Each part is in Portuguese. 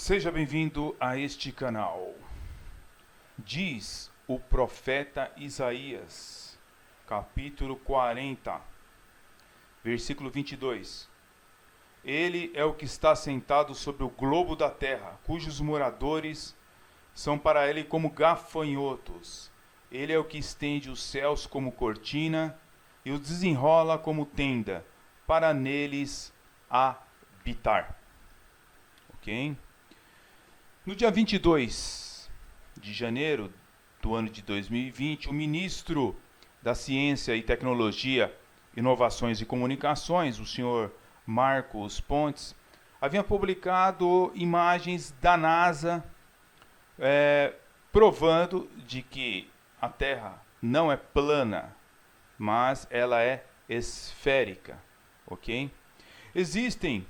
Seja bem-vindo a este canal. Diz o profeta Isaías, capítulo 40, versículo 22. Ele é o que está sentado sobre o globo da terra, cujos moradores são para ele como gafanhotos. Ele é o que estende os céus como cortina e os desenrola como tenda, para neles habitar. Ok? No dia 22 de janeiro do ano de 2020, o ministro da Ciência e Tecnologia, Inovações e Comunicações, o senhor Marcos Pontes, havia publicado imagens da NASA provando de que a Terra não é plana, mas ela é esférica, ok? Existem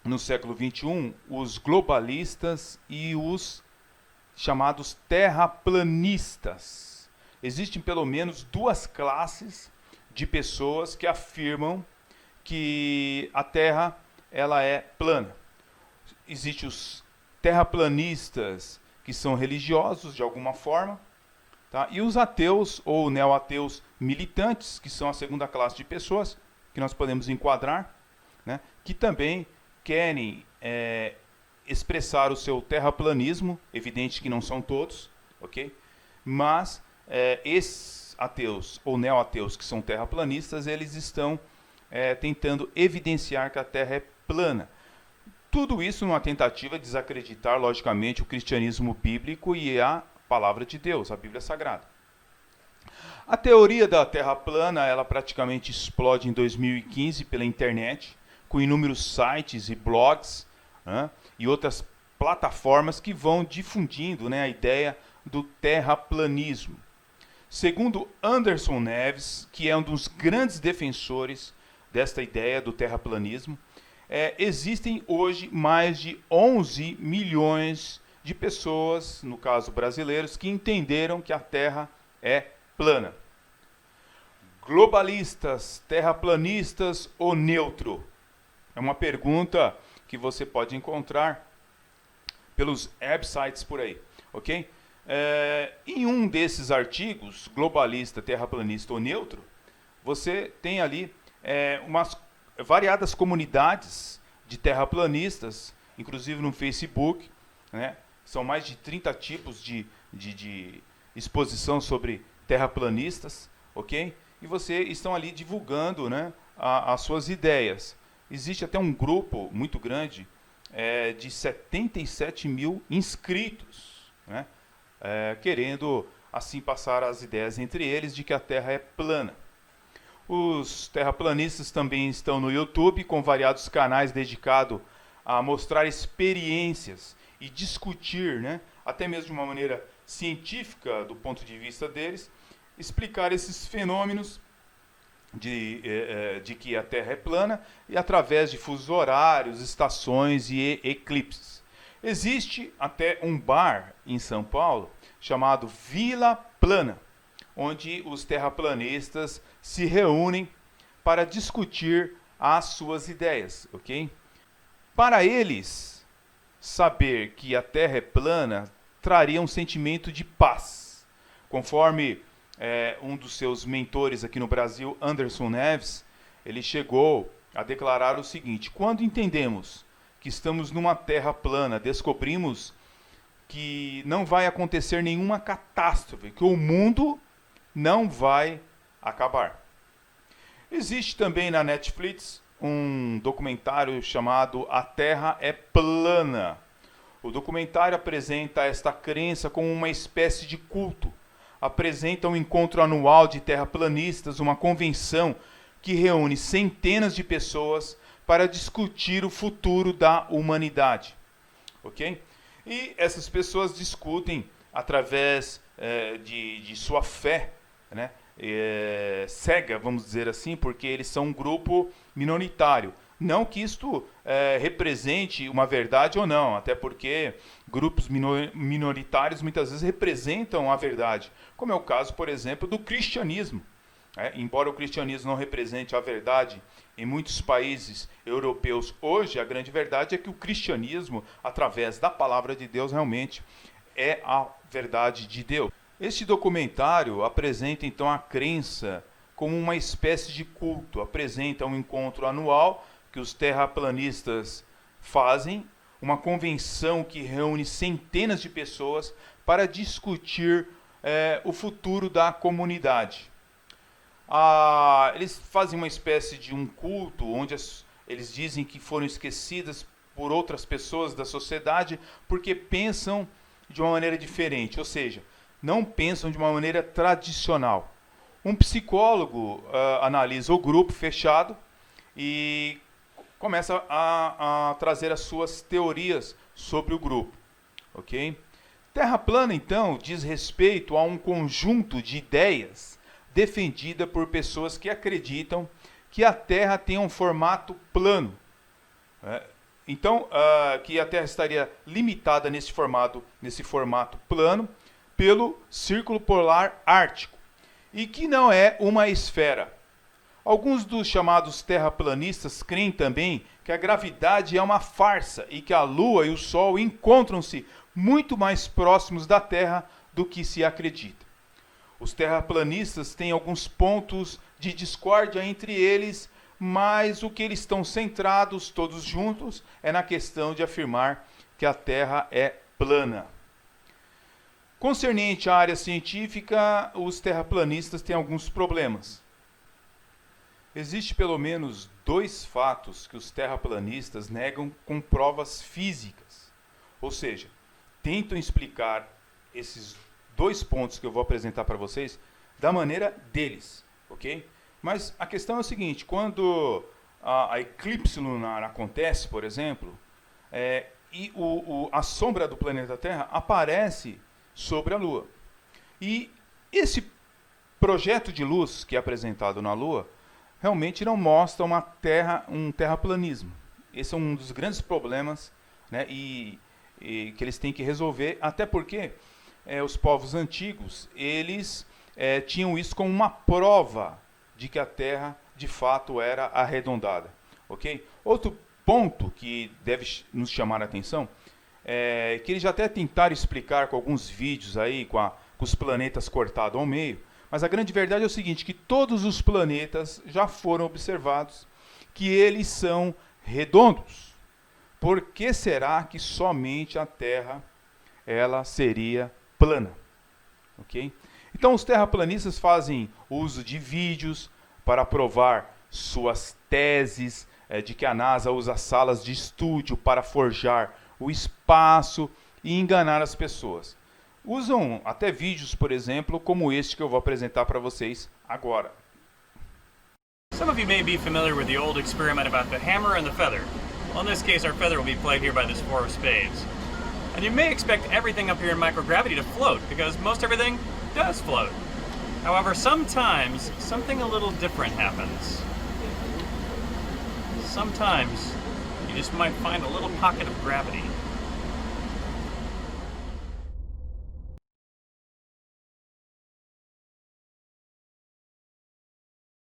no século XXI os globalistas e os chamados terraplanistas. Existem pelo menos duas classes de pessoas que afirmam que a Terra ela é plana. Existem os terraplanistas que são religiosos de alguma forma, tá? E os ateus ou neo-ateus militantes, que são a segunda classe de pessoas que nós podemos enquadrar, né? Que também querem expressar o seu terraplanismo, evidente que não são todos, ok? Mas esses ateus ou neo-ateus que são terraplanistas, eles estão tentando evidenciar que a Terra é plana. Tudo isso numa tentativa de desacreditar, logicamente, o cristianismo bíblico e a palavra de Deus, a Bíblia Sagrada. A teoria da Terra plana, ela praticamente explode em 2015 pela internet, com inúmeros sites e blogs, né, e outras plataformas que vão difundindo, né, a ideia do terraplanismo. Segundo Anderson Neves, que é um dos grandes defensores desta ideia do terraplanismo, existem hoje mais de 11 milhões de pessoas, no caso brasileiros, que entenderam que a Terra é plana. Globalistas, terraplanistas ou neutro? É uma pergunta que você pode encontrar pelos websites por aí, ok? Em um desses artigos, globalista, terraplanista ou neutro, você tem ali umas variadas comunidades de terraplanistas, inclusive no Facebook, né? São mais de 30 tipos de exposição sobre terraplanistas, ok? E vocês estão ali divulgando, né, as suas ideias. Existe até um grupo muito grande de 77 mil inscritos, né, querendo assim passar as ideias entre eles de que a Terra é plana. Os terraplanistas também estão no YouTube com variados canais dedicados a mostrar experiências e discutir, né, até mesmo de uma maneira científica do ponto de vista deles, explicar esses fenômenos de que a Terra é plana e através de fusos horários, estações e eclipses. Existe até um bar em São Paulo chamado Vila Plana, onde os terraplanistas se reúnem para discutir as suas ideias, ok? Para eles, saber que a Terra é plana traria um sentimento de paz, conforme um dos seus mentores aqui no Brasil, Anderson Neves, ele chegou a declarar o seguinte: quando entendemos que estamos numa terra plana, descobrimos que não vai acontecer nenhuma catástrofe, que o mundo não vai acabar. Existe também na Netflix um documentário chamado A Terra é Plana. O documentário apresenta esta crença como uma espécie de culto. Apresenta um encontro anual de terraplanistas, uma convenção que reúne centenas de pessoas para discutir o futuro da humanidade. Ok? E essas pessoas discutem através de sua fé, né, cega, vamos dizer assim, porque eles são um grupo minoritário. Não que isto represente uma verdade ou não, até porque grupos minoritários muitas vezes representam a verdade, como é o caso, por exemplo, do cristianismo, Embora o cristianismo não represente a verdade em muitos países europeus hoje, a grande verdade é que o cristianismo, através da palavra de Deus, realmente é a verdade de Deus. Este documentário apresenta então a crença como uma espécie de culto, apresenta um encontro anual que os terraplanistas fazem, uma convenção que reúne centenas de pessoas para discutir o futuro da comunidade. Eles fazem uma espécie de um culto onde eles dizem que foram esquecidas por outras pessoas da sociedade porque pensam de uma maneira diferente, ou seja, não pensam de uma maneira tradicional. Um psicólogo analisa o grupo fechado e começa a trazer as suas teorias sobre o grupo. Ok? Terra plana, então, diz respeito a um conjunto de ideias defendida por pessoas que acreditam que a Terra tem um formato plano. Então, que a Terra estaria limitada nesse formato plano pelo Círculo Polar Ártico e que não é uma esfera. Alguns dos chamados terraplanistas creem também que a gravidade é uma farsa e que a Lua e o Sol encontram-se muito mais próximos da Terra do que se acredita. Os terraplanistas têm alguns pontos de discórdia entre eles, mas o que eles estão centrados todos juntos é na questão de afirmar que a Terra é plana. Concernente à área científica, os terraplanistas têm alguns problemas. Existe pelo menos 2 fatos que os terraplanistas negam com provas físicas. Ou seja, tentam explicar esses 2 pontos que eu vou apresentar para vocês da maneira deles, ok? Mas a questão é o seguinte, quando a eclipse lunar acontece, por exemplo, e a sombra do planeta Terra aparece sobre a Lua. E esse projeto de luz que é apresentado na Lua realmente não mostra um terraplanismo. Esse é um dos grandes problemas, né, e que eles têm que resolver, até porque os povos antigos, eles tinham isso como uma prova de que a Terra, de fato, era arredondada. Okay? Outro ponto que deve nos chamar a atenção é que eles já até tentaram explicar com alguns vídeos aí, com os planetas cortados ao meio, mas a grande verdade é o seguinte, que todos os planetas já foram observados, que eles são redondos. Por que será que somente a Terra ela seria plana? Okay? Então os terraplanistas fazem uso de vídeos para provar suas teses de que a NASA usa salas de estúdio para forjar o espaço e enganar as pessoas. Usam até vídeos, por exemplo, como este que eu vou apresentar para vocês agora. Some of you may be familiar with the old experiment about the hammer and the feather. Well, in this case, our feather will be played here by this 4 of spades. And you may expect everything up here in microgravity to float, because most everything does float. However, sometimes something a little different happens. Sometimes you just might find a little pocket of gravity.